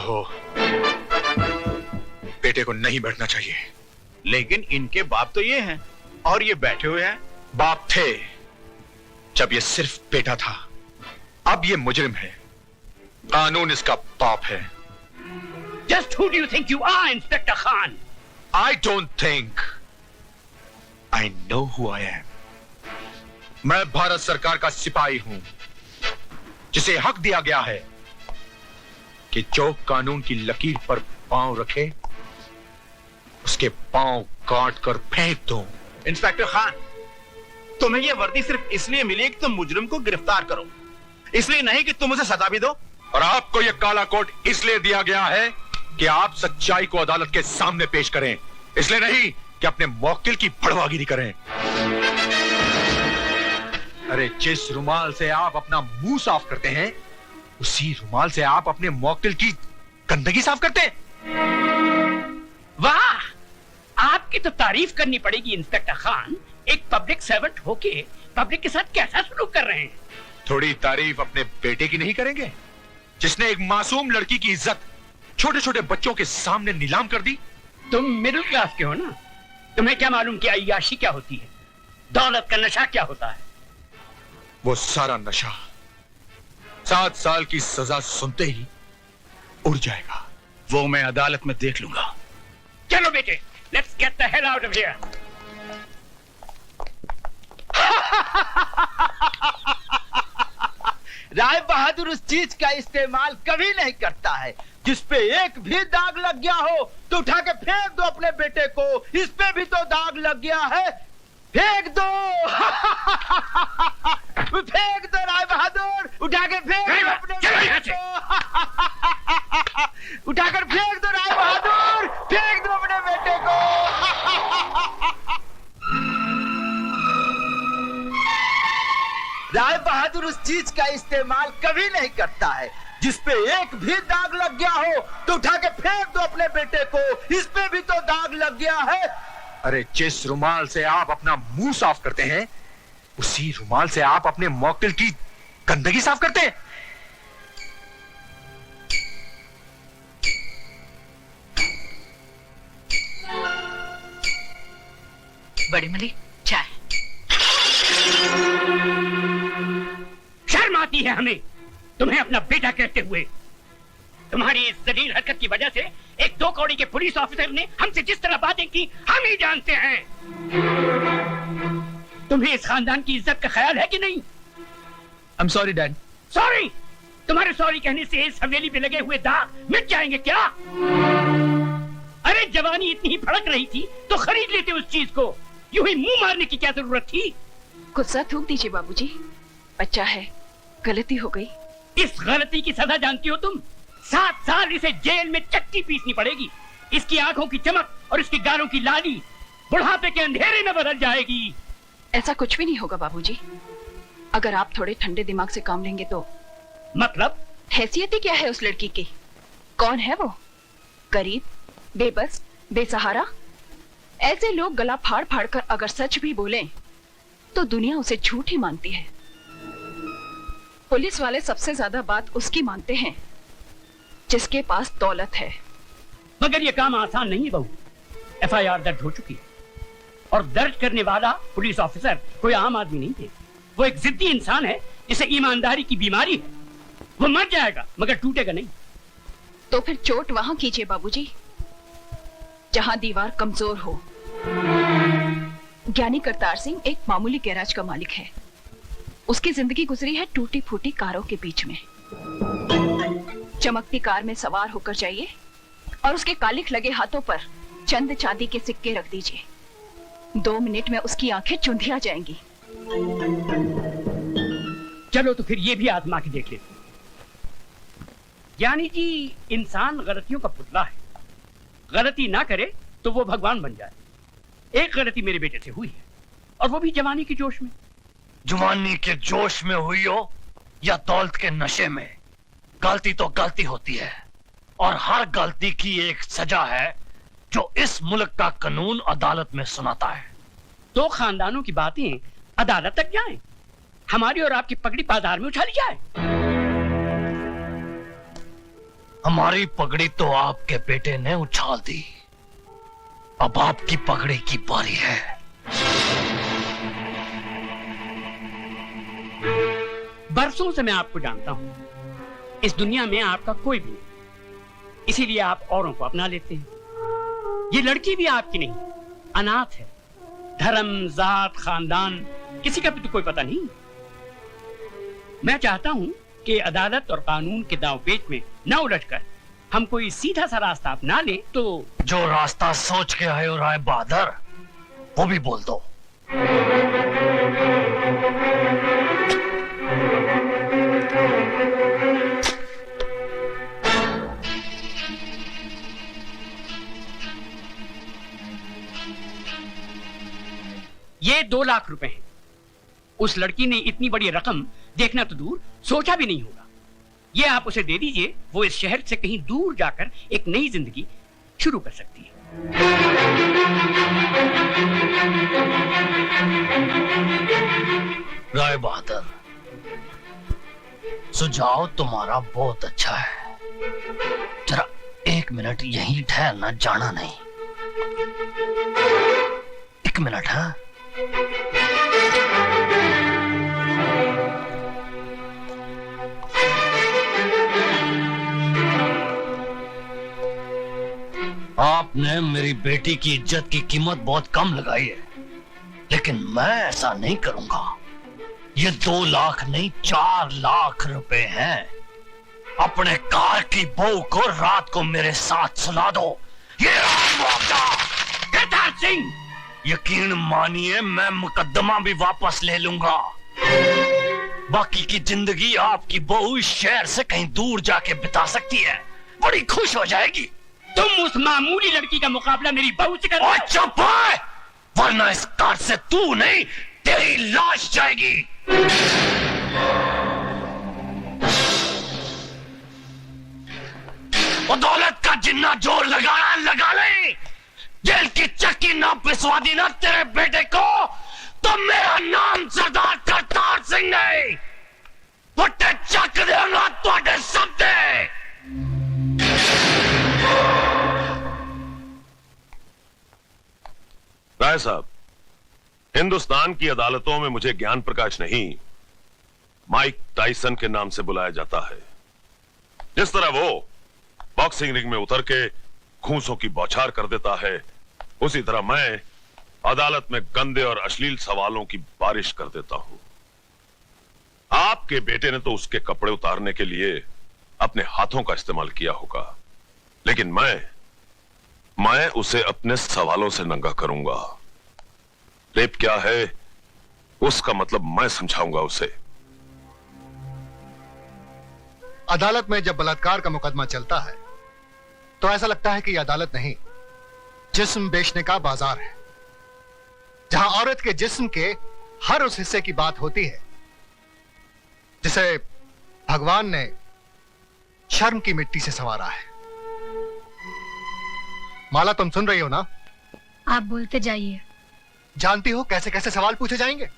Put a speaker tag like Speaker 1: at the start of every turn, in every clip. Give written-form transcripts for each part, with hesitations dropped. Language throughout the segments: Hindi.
Speaker 1: हो, बेटे को नहीं बैठना चाहिए।
Speaker 2: लेकिन इनके बाप तो ये हैं और ये बैठे हुए हैं।
Speaker 1: बाप थे जब ये सिर्फ बेटा था, अब ये मुजरिम है। कानून इसका बाप है।
Speaker 3: Just who do you think you are, Inspector Khan?
Speaker 1: I don't think. I know who I am. मैं भारत सरकार का सिपाही हूं, जिसे हक दिया गया है कि जो कानून की लकीर पर पांव रखे, उसके पांव काट कर फेंक दो।
Speaker 2: इंस्पेक्टर खान, तुम्हें यह वर्दी सिर्फ इसलिए मिली कि तुम मुजरिम को गिरफ्तार करो, इसलिए नहीं कि तुम उसे सजा भी दो।
Speaker 1: और आपको यह काला कोट इसलिए दिया गया है कि आप सच्चाई को अदालत के सामने पेश करें, इसलिए नहीं कि अपने मौकिल की भड़वागिरी करें। अरे जिस रुमाल से आप अपना मुंह साफ करते हैं, उसी रुमाल से आप अपने मौकिल की गंदगी साफ करते हैं।
Speaker 3: वाह, आपकी तो तारीफ करनी पड़ेगी इंस्पेक्टर खान। एक पब्लिक सर्वेंट होके पब्लिक के साथ कैसा सलूक कर रहे हैं।
Speaker 1: थोड़ी तारीफ अपने बेटे की नहीं करेंगे, जिसने एक मासूम लड़की की इज्जत छोटे छोटे बच्चों के सामने नीलाम कर दी।
Speaker 3: तुम मिडिल क्लास के हो ना, तुम्हें क्या मालूम कि अय्याशी क्या होती है, दौलत का नशा क्या होता है।
Speaker 1: वो सारा नशा 7 साल की सजा सुनते ही उड़ जाएगा।
Speaker 2: वो मैं अदालत में देख लूंगा।
Speaker 3: चलो बेटे, let's get the hell out of here.
Speaker 4: Rai Bahadur उस चीज का इस्तेमाल कभी नहीं करता है जिस पे एक भी दाग लग गया हो तो उठा के फेंक दो अपने बेटे को। इस पे भी तो दाग लग गया है, फेंक दो। फेंक दो राय बहादुर, उठा के फेंक दो अपने बेटे को। उठाकर फेंक दो राय बहादुर, फेंक दो अपने बेटे को। राय बहादुर उस चीज का इस्तेमाल कभी नहीं करता है जिस पे एक भी दाग लग गया हो तो उठा के फेंक दो अपने बेटे को। इस पे भी तो दाग लग गया है।
Speaker 1: अरे जिस रुमाल से आप अपना मुंह साफ करते हैं, उसी रुमाल से आप अपने मौकिल की गंदगी साफ करते हैं।
Speaker 5: बड़ी मलिक, चाय।
Speaker 3: शर्म आती है हमें तुम्हें अपना बेटा कहते हुए। तुम्हारी इस जलील हरकत की वजह से एक 2 कौड़ी के पुलिस ऑफिसर ने हमसे जिस तरह बातें की हम ही जानते हैं। तुम्हें इस खानदान की इज्जत का ख्याल है कि नहीं?
Speaker 4: I'm sorry, Dad.
Speaker 3: सॉरी? तुम्हारे सॉरी कहने से इस हवेली पे लगे हुए दाग मिट जाएंगे क्या? अरे जवानी इतनी ही भड़क रही थी तो खरीद लेते उस चीज को। यूं ही मुंह मारने की क्या जरूरत थी?
Speaker 5: गुस्सा थूक दीजिए बाबूजी, बच्चा है, गलती हो गई।
Speaker 3: इस गलती की सजा जानती हो तुम? 7 साल इसे जेल में चक्की पीसनी पड़ेगी। इसकी आंखों की चमक और इसके गालों की लाली बुढ़ापे के अंधेरे में बदल जाएगी।
Speaker 5: ऐसा कुछ भी नहीं होगा बाबूजी, अगर आप थोड़े ठंडे दिमाग से काम लेंगे तो।
Speaker 3: मतलब?
Speaker 5: हैसियत ही क्या है उस लड़की की? कौन है वो? गरीब, बेबस, बेसहारा। ऐसे लोग गला फाड़ फाड़ कर अगर सच भी बोलें तो दुनिया उसे झूठ ही मानती है। पुलिस वाले सबसे ज्यादा बात उसकी मानते हैं जिसके पास दौलत है।
Speaker 3: मगर ये काम आसान नहीं है बहू। FIR दर्ज हो चुकी है और दर्ज करने वाला पुलिस ऑफिसर कोई आम आदमी नहीं थे। वो एक जिद्दी इंसान है जिसे ईमानदारी की बीमारी है। वो मर जाएगा मगर टूटेगा नहीं।
Speaker 5: तो फिर चोट वहां कीजिए बाबूजी जहां दीवार कमजोर हो। ज्ञानी करतार सिंह एक मामूली गैराज का मालिक है। उसकी जिंदगी गुजरी है टूटी फूटी कारों के बीच में। चमकती कार में सवार होकर जाइए और उसके कालिख लगे हाथों पर चंद चांदी के सिक्के रख दीजिए। 2 मिनट में उसकी आंखें चुंधिया जाएंगी।
Speaker 3: चलो तो फिर ये भी आजमा के देख लेते। ज्ञानी जी, इंसान गलतियों का पुतला है। गलती ना करे तो वो भगवान बन जाए। एक गलती मेरे बेटे से हुई है और वो भी जवानी के जोश में।
Speaker 6: जवानी के जोश में हुई हो या दौलत के नशे में, गलती तो गलती होती है और हर गलती की एक सजा है जो इस मुल्क का कानून अदालत में सुनाता है।
Speaker 3: 2 खानदानों की बातें अदालत तक जाएं, हमारी और आपकी पगड़ी बाजार में उछाली जाए।
Speaker 6: हमारी पगड़ी तो आपके बेटे ने उछाल दी, अब आपकी पगड़ी की बारी है।
Speaker 3: बरसों से मैं आपको जानता हूं, इस दुनिया में आपका कोई भी नहीं, इसीलिए आप औरों को अपना लेते हैं। ये लड़की भी आपकी नहीं, अनाथ है। धर्म, जात, खानदान किसी का भी तो कोई पता नहीं। मैं चाहता हूं कि अदालत और कानून के दांवपेच में न उलझकर हम कोई सीधा सा रास्ता अपना ले तो।
Speaker 6: जो रास्ता सोच के आए हो राय बहादुर, वो भी बोल दो।
Speaker 3: ये 2 लाख रुपए हैं। उस लड़की ने इतनी बड़ी रकम देखना तो दूर, सोचा भी नहीं होगा। ये आप उसे दे दीजिए, वो इस शहर से कहीं दूर जाकर एक नई जिंदगी शुरू कर सकती है।
Speaker 6: राय बहादुर, सुझाव तुम्हारा बहुत अच्छा है। जरा 1 मिनट यहीं ठहरना, जाना नहीं। 1 मिनट। हाँ, आपने मेरी बेटी की इज्जत की कीमत बहुत कम लगाई है, लेकिन मैं ऐसा नहीं करूंगा। ये 2 लाख नहीं, 4 लाख रुपए हैं। अपने कार की बहू को रात को मेरे साथ सुला दो। ये
Speaker 3: करतार सिंह,
Speaker 6: यकीन मानिए, मैं मुकदमा भी वापस ले लूंगा। बाकी की जिंदगी आपकी बहू इस शहर से कहीं दूर जाके बिता सकती है, बड़ी खुश हो जाएगी।
Speaker 3: तुम उस मामूली लड़की का मुकाबला मेरी बहू से कर।
Speaker 6: चुप है, वरना इस कार से तू नहीं, तेरी लाश जाएगी। वो दौलत का जिन्ना जोर लगाना लगा ले। जेल की चक्की ना पिसवा दी ना तेरे बेटे को, तो मेरा नाम सरदार करतार सिंह नहीं। फुटे चक देगा तुहाडे सबदे।
Speaker 7: राय साहब, हिंदुस्तान की अदालतों में मुझे ज्ञान प्रकाश नहीं, माइक टाइसन के नाम से बुलाया जाता है। जिस तरह वो बॉक्सिंग रिंग में उतर के घूंसों की बौछार कर देता है, उसी तरह मैं अदालत में गंदे और अश्लील सवालों की बारिश कर देता हूं। आपके बेटे ने तो उसके कपड़े उतारने के लिए अपने हाथों का इस्तेमाल किया होगा, लेकिन मैं उसे अपने सवालों से नंगा करूंगा। रेप क्या है, उसका मतलब मैं समझाऊंगा उसे।
Speaker 8: अदालत में जब बलात्कार का मुकदमा चलता है तो ऐसा लगता है कि यह अदालत नहीं, जिस्म बेचने का बाजार है, जहां औरत के जिस्म के हर उस हिस्से की बात होती है जिसे भगवान ने शर्म की मिट्टी से संवारा है। माला, तुम सुन रही हो ना?
Speaker 9: आप बोलते जाइए।
Speaker 8: जानती हो कैसे कैसे सवाल पूछे जाएंगे?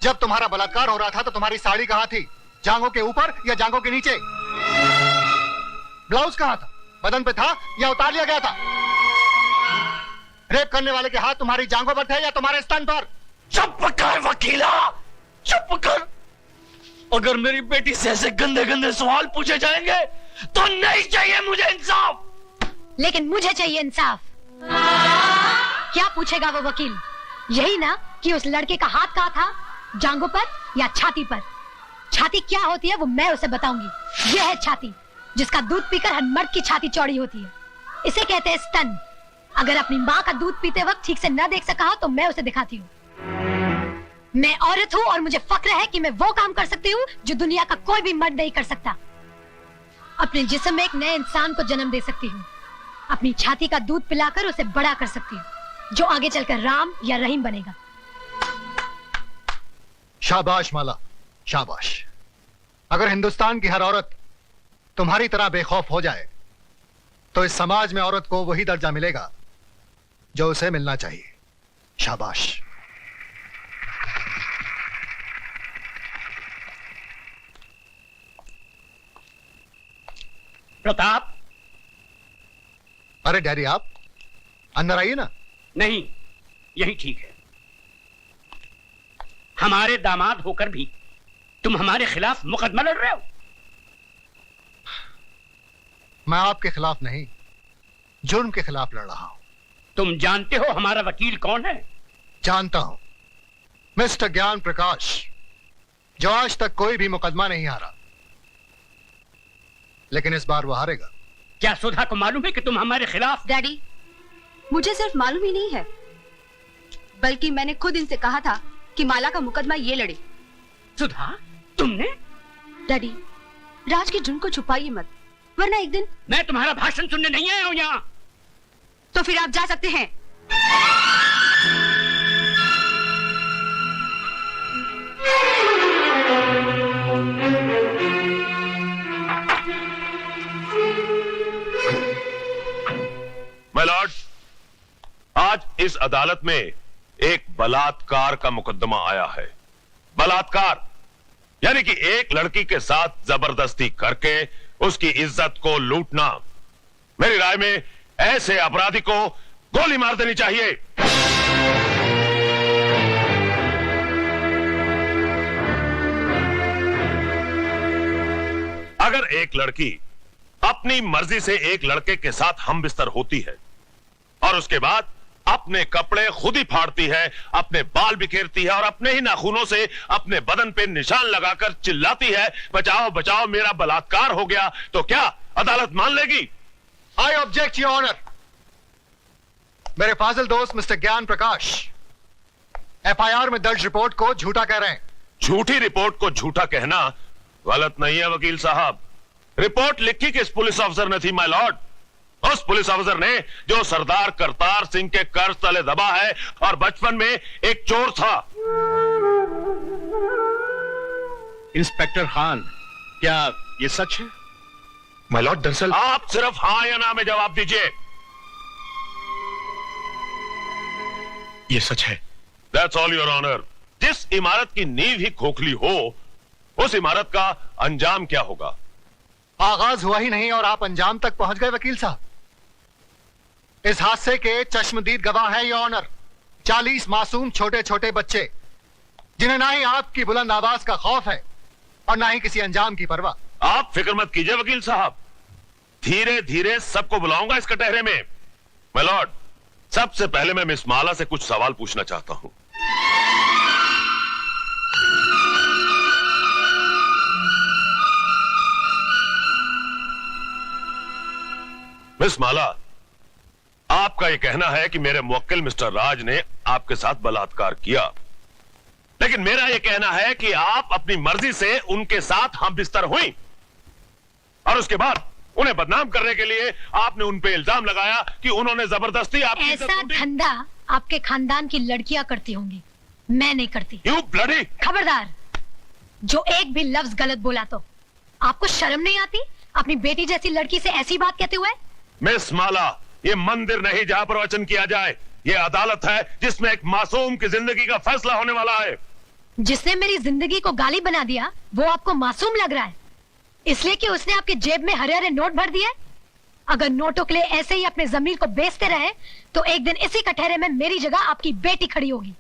Speaker 8: जब तुम्हारा बलात्कार हो रहा था तो तुम्हारी साड़ी कहां थी? जांघों के ऊपर या जांघों के नीचे? ब्लाउज कहां था? बदन पे था या उतार लिया गया था? रेप करने वाले के हाथ तुम्हारी जांघों पर थे या तुम्हारे स्तन पर?
Speaker 6: चुप कर वकीला, चुप कर। अगर मेरी बेटी से ऐसे गंदे गंदे सवाल पूछे जाएंगे तो नहीं चाहिए मुझे इंसाफ।
Speaker 9: लेकिन मुझे चाहिए इंसाफ। क्या पूछेगा वो वकील? यही ना कि उस लड़के का हाथ कहाँ था, जांघों पर या छाती पर? छाती क्या होती है वो मैं उसे बताऊंगी। यह है छाती, जिसका दूध पीकर हर मर्द की छाती चौड़ी होती है। इसे कहते हैं स्तन। अगर अपनी माँ का दूध पीते वक्त ठीक से न देख सका हो तो मैं उसे दिखाती हूँ। मैं औरत हूँ और मुझे फक्र है कि मैं वो काम कर सकती हूँ जो दुनिया का कोई भी मर्द नहीं कर सकता। अपने जिस्म में एक नए इंसान को जन्म दे सकती हूँ। अपनी छाती का दूध पिलाकर उसे बड़ा कर सकती हूँ, जो आगे चलकर राम या रहीम बनेगा।
Speaker 8: शाबाश माला, शाबाश। अगर हिंदुस्तान की हर औरत तुम्हारी तरह बेखौफ हो जाए तो इस समाज में औरत को वही दर्जा मिलेगा जो उसे मिलना चाहिए। शाबाश।
Speaker 3: प्रताप।
Speaker 8: अरे डैडी, आप अंदर आइए ना।
Speaker 3: नहीं, यही ठीक है। हमारे दामाद होकर भी तुम हमारे खिलाफ मुकदमा लड़ रहे हो।
Speaker 8: मैं आपके खिलाफ नहीं, जुर्म के खिलाफ लड़ रहा हूं।
Speaker 3: तुम जानते हो हमारा वकील कौन है?
Speaker 8: जानता हूं, मिस्टर ज्ञान प्रकाश, जो आज तक कोई भी मुकदमा नहीं हारा, लेकिन इस बार वो हारेगा।
Speaker 3: क्या सुधा को मालूम है कि तुम हमारे खिलाफ?
Speaker 5: डैडी, मुझे सिर्फ मालूम ही नहीं है, बल्कि मैंने खुद इनसे कहा था कि माला का मुकदमा ये लड़े।
Speaker 3: सुधा, तुमने?
Speaker 5: डैडी, राज के जुर्म को छुपाइए मत, वरना एक दिन।
Speaker 3: मैं तुम्हारा भाषण सुनने नहीं आया हूं यहाँ।
Speaker 5: तो फिर आप जा सकते हैं।
Speaker 7: माय लॉर्ड, आज इस अदालत में एक बलात्कार का मुकदमा आया है। बलात्कार यानी कि एक लड़की के साथ जबरदस्ती करके उसकी इज्जत को लूटना। मेरी राय में ऐसे अपराधी को गोली मार देनी चाहिए। अगर एक लड़की अपनी मर्जी से एक लड़के के साथ हम बिस्तर होती है और उसके बाद अपने कपड़े खुद ही फाड़ती है, अपने बाल बिखेरती है और अपने ही नाखूनों से अपने बदन पे निशान लगाकर चिल्लाती है, बचाओ बचाओ मेरा बलात्कार हो गया, तो क्या अदालत मान लेगी?
Speaker 8: I object your honour. मेरे फाजिल दोस्त मिस्टर ज्ञान प्रकाश एफआईआर में दर्ज रिपोर्ट को झूठा कह रहे हैं।
Speaker 7: झूठी रिपोर्ट को झूठा कहना गलत नहीं है वकील साहब। रिपोर्ट लिखी किस पुलिस ऑफिसर ने थी माय लॉर्ड? उस पुलिस ऑफिसर ने जो सरदार करतार सिंह के कर्ज तले दबा है और बचपन में एक चोर था।
Speaker 2: इंस्पेक्टर खान, क्या ये सच है?
Speaker 1: माय लॉर्ड, दरअसल
Speaker 7: आप सिर्फ हाँ या ना में जवाब दीजिए।
Speaker 1: ये सच है।
Speaker 7: That's all your honour. जिस इमारत की नींव ही खोखली हो, उस इमारत का अंजाम क्या होगा?
Speaker 8: आगाज हुआ ही नहीं और आप अंजाम तक पहुंच गए वकील साहब। इस हादसे के चश्मदीद गवाह है योर ऑनर 40 मासूम छोटे छोटे बच्चे, जिन्हें ना ही आपकी बुलंद आवाज का खौफ है और ना ही किसी अंजाम की परवाह।
Speaker 7: आप फिक्र मत कीजिए वकील साहब, धीरे धीरे सबको बुलाऊंगा इस कटहरे में। माय लॉर्ड, सबसे पहले मैं मिस माला से कुछ सवाल पूछना चाहता हूं। मिस माला, आपका यह कहना है कि मेरे मुवक्किल मिस्टर राज ने आपके साथ बलात्कार किया, लेकिन मेरा यह कहना है कि आप अपनी मर्जी से उनके साथ हम बिस्तर हुई और उसके बाद उन्हें बदनाम करने के लिए आपने उन पे इल्जाम लगाया कि उन्होंने जबरदस्ती आपकी इज्जत
Speaker 9: ऐसा
Speaker 7: लूटी।
Speaker 9: धंधा आपके खानदान की लड़कियां करती होंगी, मैं नहीं करती।
Speaker 7: You bloody!
Speaker 9: खबरदार, जो एक भी लफ्ज गलत बोला तो आपको शर्म नहीं आती अपनी बेटी जैसी लड़की से ऐसी बात कहते हुए?
Speaker 7: मिस माला, ये मंदिर नहीं जहां पर वचन किया जाए, ये अदालत है जिसमें एक मासूम की जिंदगी का फैसला होने वाला है।
Speaker 9: जिसने मेरी जिंदगी को गाली बना दिया वो आपको मासूम लग रहा है, इसलिए कि उसने आपके जेब में हरे हरे नोट भर दिए? अगर नोटों के लिए ऐसे ही अपने जमीर को बेचते रहे तो एक दिन इसी कटहरे में मेरी जगह आपकी बेटी खड़ी होगी,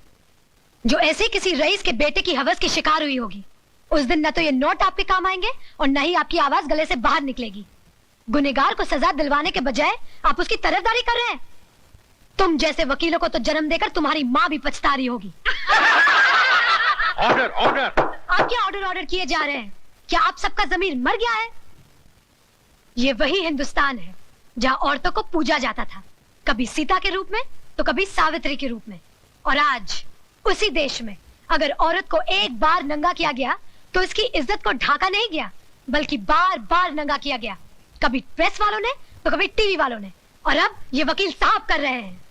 Speaker 9: जो ऐसे किसी रईस के बेटे की हवस की शिकार हुई होगी। उस दिन न तो ये नोट आपके काम आएंगे और न ही आपकी आवाज गले से बाहर निकलेगी। गुनहगार को सजा दिलवाने के बजाय आप उसकी तरफदारी कर रहे हैं। तुम जैसे वकीलों को तो जन्म देकर तुम्हारी माँ भी पछता रही होगी।
Speaker 2: Order order!
Speaker 9: आप क्या ऑर्डर ऑर्डर किए जा रहे हैं? क्या आप सबका जमीर मर गया है? ये वही हिंदुस्तान है जहाँ औरतों को पूजा जाता था, कभी सीता के रूप में तो कभी सावित्री के रूप में। और आज उसी देश में अगर औरत को एक बार नंगा किया गया तो इसकी इज्जत को ढाका नहीं गया, बल्कि बार बार नंगा किया गया, कभी प्रेस वालों ने तो कभी टीवी वालों ने, और अब ये वकील साफ कर रहे हैं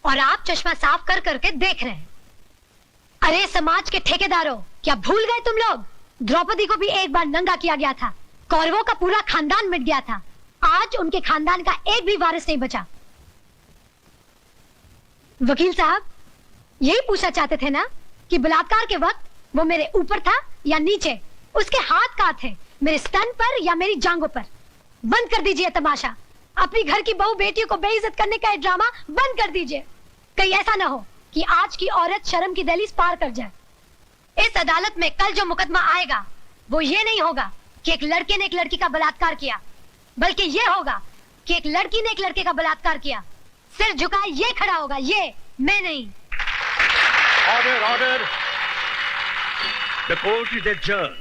Speaker 9: और आप चश्मा साफ कर करके देख रहे हैं। अरे समाज के ठेकेदारों, क्या भूल गए तुम लोग? द्रौपदी को भी एक बार नंगा किया गया था, कौरवों का पूरा खानदान मिट गया था, आज उनके खानदान का एक भी वारिस नहीं बचा। वकील साहब, यही पूछना चाहते थे ना कि बलात्कार के वक्त वो मेरे ऊपर था या नीचे? उसके हाथ कहाँ थे, मेरे स्तन पर या मेरी जांघों पर? बंद कर दीजिए तमाशा। अपनी घर की बहू बेटियों को बेइज्जत करने का ये ड्रामा बंद कर दीजिए। कहीं ऐसा ना हो कि आज की औरत शर्म की दहलीज पार कर जाए। इस अदालत में कल जो मुकदमा आएगा वो ये नहीं होगा कि एक लड़के ने एक लड़की का बलात्कार किया, बल्कि ये होगा कि एक लड़की ने एक लड़के का बलात्कार किया। सिर झुकाए ये खड़ा होगा, ये मैं नहीं।
Speaker 3: Order order, the court is adjourned.